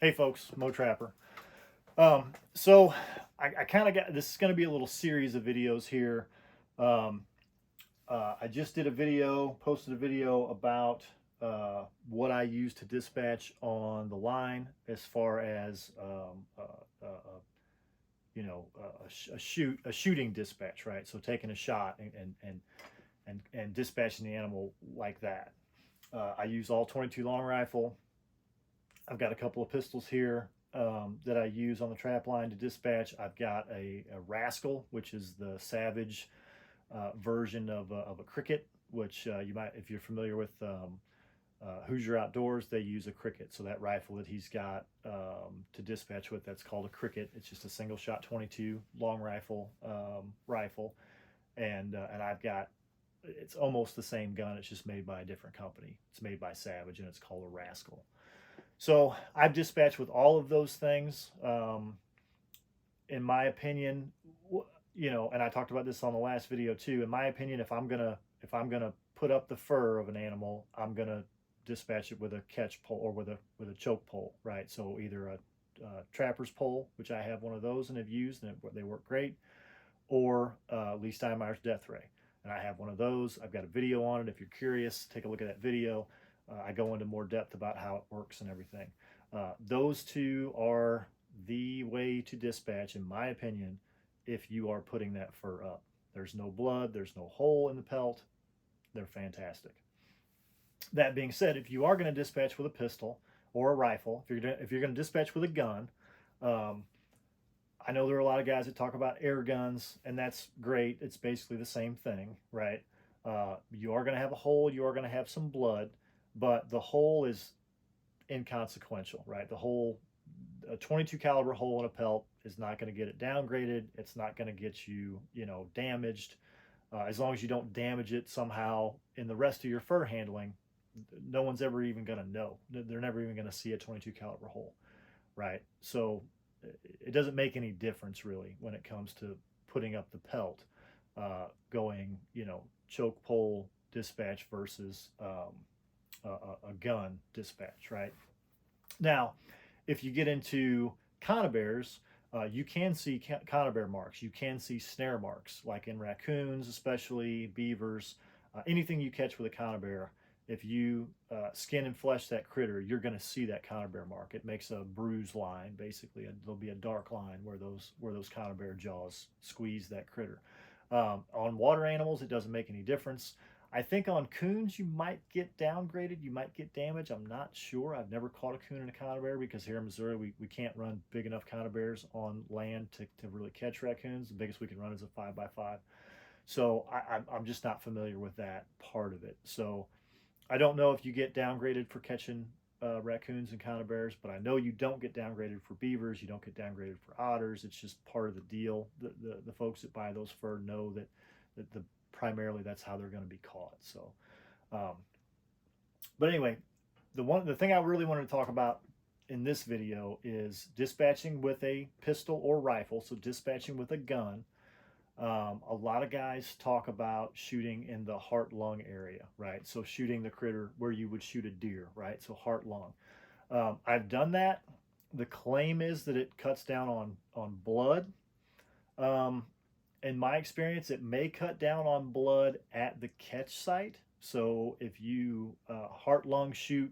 Hey folks, Mo Trapper. So I kind of got this is going to be a little series of videos here. Um, I just did a video, posted a video about what I use to dispatch on the line as far as a shooting dispatch, right? So taking a shot and dispatching the animal like that. I use all 22 long rifle. I've got a couple of pistols here that I use on the trap line to dispatch. I've got a Rascal, which is the Savage version of a Cricket, which you might, if you're familiar with Hoosier Outdoors, they use a Cricket. So that rifle that he's got to dispatch with, that's called a Cricket. It's just a single shot 22 long rifle, and I've got it's almost the same gun. It's just made by a different company. It's made by Savage, and it's called a Rascal. So I've dispatched with all of those things. In my opinion, and I talked about this on the last video too. In my opinion, if I'm gonna put up the fur of an animal, I'm gonna dispatch it with a catch pole or with a choke pole, right? So either a trapper's pole, which I have one of those and have used, and they work great, or Lee Steinmeier's Death Ray, and I have one of those. I've got a video on it. If you're curious, take a look at that video. I go into more depth about how it works and everything. Those two are the way to dispatch, in my opinion, if you are putting that fur up. There's no blood, there's no hole in the pelt. They're fantastic. That being said, if you are going to dispatch with a pistol or a rifle, if you're going to dispatch with a gun, um, I know there are a lot of guys that talk about air guns, and that's great. It's basically the same thing, right? You are going to have a hole, you are going to have some blood, but the hole is inconsequential, right? The hole, a 22 caliber hole in a pelt is not going to get it downgraded. It's not going to get you, damaged. As long as you don't damage it somehow in the rest of your fur handling, no one's ever even going to know. They're never even going to see a 22 caliber hole, right? So it doesn't make any difference really when it comes to putting up the pelt, going, choke pole dispatch versus a gun dispatch, right? Now, if you get into conibears, you can see conibear marks. You can see snare marks, like in raccoons, especially beavers, anything you catch with a conibear. If you skin and flesh that critter, you're going to see that conibear mark. It makes a bruised line, basically. There'll be a dark line where those conibear jaws squeeze that critter. On water animals, it doesn't make any difference. I think on coons you might get downgraded, you might get damage. I'm not sure. I've never caught a coon in a conibear because here in Missouri we can't run big enough conibears on land to really catch raccoons. The biggest we can run is a 5x5. So I'm just not familiar with that part of it. So I don't know if you get downgraded for catching raccoons and conibears, but I know you don't get downgraded for beavers. You don't get downgraded for otters. It's just part of the deal. The folks that buy those fur know that the primarily that's how they're going to be caught. So, um, but anyway, the thing I really wanted to talk about in this video is dispatching with a pistol or rifle. So dispatching with a gun. A lot of guys talk about shooting in the heart lung area, right? So shooting the critter where you would shoot a deer, right? So heart lung. I've done that. The claim is that it cuts down on blood. Um, in my experience, it may cut down on blood at the catch site. So if you heart lung shoot,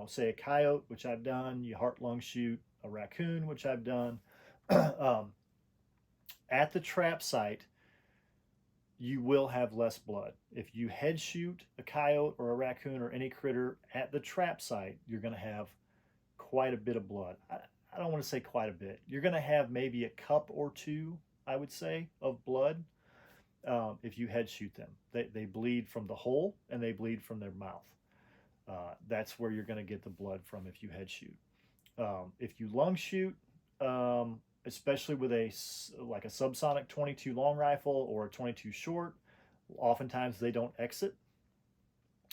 say a coyote, which I've done, you heart lung shoot a raccoon, which I've done, um, at the trap site, you will have less blood. If you head shoot a coyote or a raccoon or any critter at the trap site, you're going to have quite a bit of blood. I don't want to say quite a bit. You're going to have maybe a cup or two, I would say, of blood if you head shoot them. They bleed from the hole and they bleed from their mouth. That's where you're going to get the blood from if you head shoot. If you lung shoot, especially with a subsonic 22 long rifle or a 22 short, oftentimes they don't exit.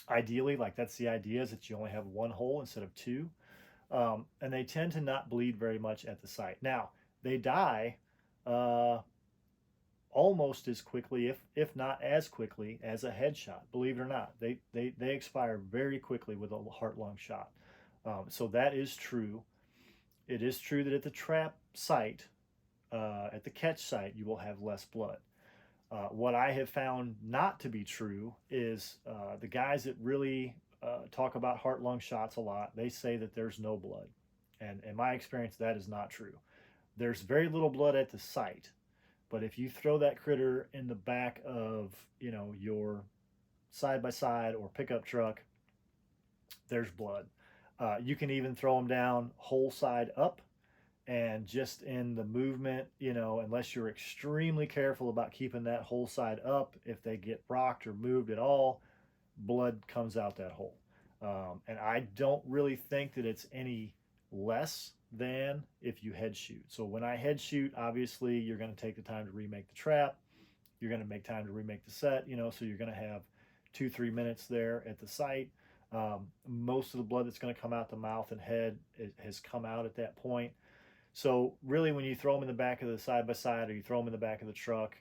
Ideally, like that's the idea, is that you only have one hole instead of two. And they tend to not bleed very much at the site. Now, they die uh, almost as quickly, if not as quickly, as a headshot. Believe it or not, they expire very quickly with a heart lung shot. So that is true. it is true that at the trap site, at the catch site, you will have less blood. What I have found not to be true is the guys that really talk about heart lung shots a lot, they say that there's no blood. And in my experience, that is not true. There's very little blood at the site, but if you throw that critter in the back of, your side by side or pickup truck, there's blood. You can even throw them down whole side up, and just in the movement, unless you're extremely careful about keeping that whole side up, if they get rocked or moved at all, blood comes out that hole. And I don't really think that it's any less than if you head shoot. So when I head shoot, obviously you're going to take the time to remake the trap. You're going to make time to remake the set, so you're going to have 2-3 minutes there at the site. Most of the blood that's going to come out the mouth and head has come out at that point. So really, when you throw them in the back of the side-by-side or you throw them in the back of the truck,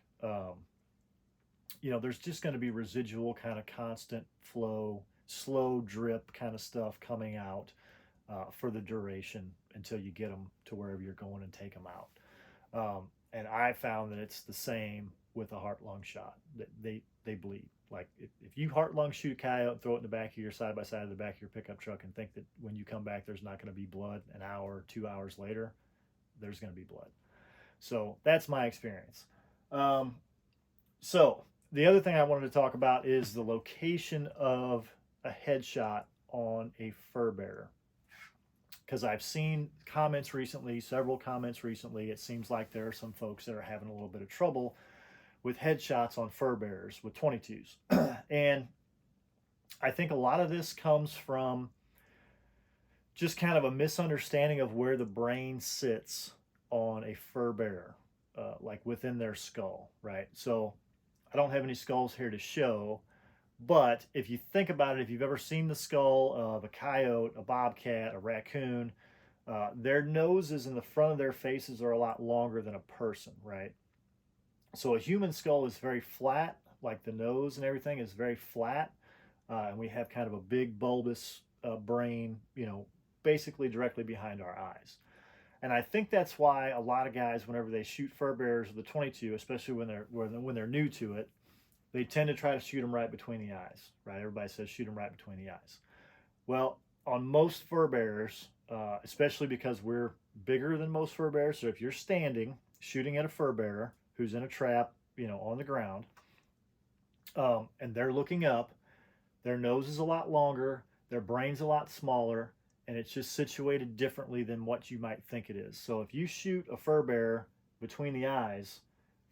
there's just going to be residual kind of constant flow, slow drip kind of stuff coming out for the duration until you get them to wherever you're going and take them out. And I found that it's the same with a heart-lung shot. They bleed. Like if you heart-lung shoot a coyote and throw it in the back of your side-by-side of the back of your pickup truck and think that when you come back there's not going to be blood an hour or 2 hours later, there's going to be blood. So that's my experience. So the other thing I wanted to talk about is the location of a headshot on a fur bearer. Because I've seen comments recently, several comments recently, it seems like there are some folks that are having a little bit of trouble with headshots on fur bearers with 22s. And I think a lot of this comes from just kind of a misunderstanding of where the brain sits on a fur bearer, like within their skull, right? So I don't have any skulls here to show, but if you think about it, if you've ever seen the skull of a coyote, a bobcat, a raccoon, their noses and the front of their faces are a lot longer than a person, right? So a human skull is very flat, like the nose and everything is very flat, and we have kind of a big bulbous brain, basically directly behind our eyes. And I think that's why a lot of guys, whenever they shoot fur bearers with a 22, especially when they're new to it, they tend to try to shoot them right between the eyes, right? Everybody says shoot them right between the eyes. Well, on most fur bearers, especially because we're bigger than most fur bearers, so if you're standing shooting at a fur bearer who's in a trap, on the ground, and they're looking up, their nose is a lot longer, their brain's a lot smaller, and it's just situated differently than what you might think it is. So if you shoot a fur bearer between the eyes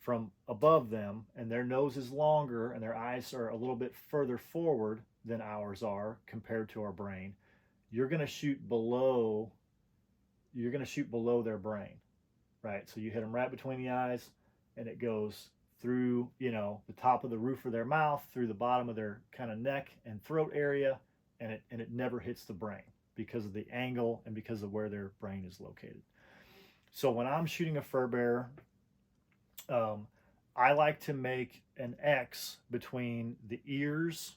from above them, and their nose is longer and their eyes are a little bit further forward than ours are compared to our brain, you're going to shoot below their brain, right? So you hit them right between the eyes, and it goes through, the top of the roof of their mouth, through the bottom of their kind of neck and throat area, and it never hits the brain because of the angle and because of where their brain is located. So when I'm shooting a fur bearer, I like to make an X between the ears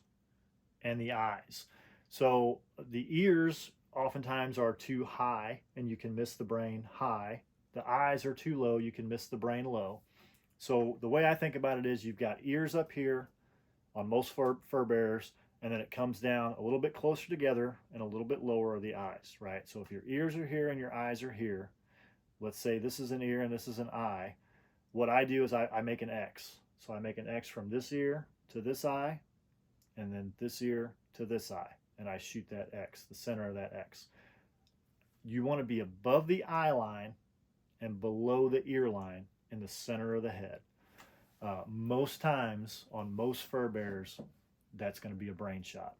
and the eyes. So the ears oftentimes are too high and you can miss the brain high. The eyes are too low, you can miss the brain low. So the way I think about it is you've got ears up here on most fur bearers, and then it comes down a little bit closer together and a little bit lower are the eyes, right? So if your ears are here and your eyes are here, let's say this is an ear and this is an eye, what I do is I make an X. So I make an X from this ear to this eye, and then this ear to this eye, and I shoot that X, the center of that X. You want to be above the eye line and below the ear line in the center of the head. Most times on most fur bearers, that's going to be a brain shot.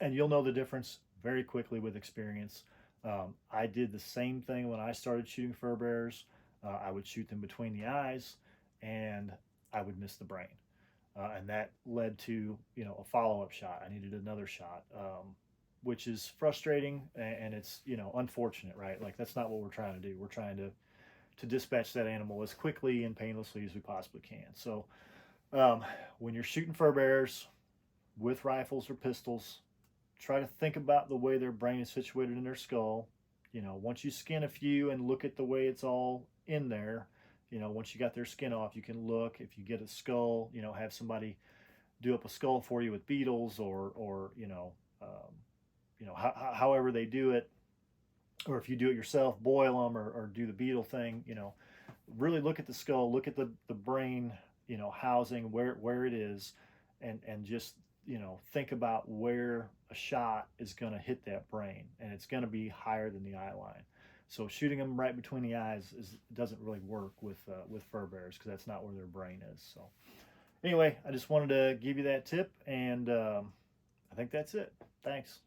And you'll know the difference very quickly with experience. I did the same thing when I started shooting fur bearers. I would shoot them between the eyes and I would miss the brain. And that led to, a follow-up shot. I needed another shot, which is frustrating and it's, unfortunate, right? Like that's not what we're trying to do. We're trying to dispatch that animal as quickly and painlessly as we possibly can. So when you're shooting fur bearers with rifles or pistols, try to think about the way their brain is situated in their skull. once you skin a few and look at the way it's all in there, once you got their skin off, you can look. If you get a skull, have somebody do up a skull for you with beetles, or however they do it, or if you do it yourself, boil them, or do the beetle thing. Really look at the skull, look at the brain, housing, where it is, and just think about where a shot is going to hit that brain, and it's going to be higher than the eye line. So shooting them right between the eyes doesn't really work with fur bears, because that's not where their brain is. So anyway, I just wanted to give you that tip, and I think that's it. Thanks.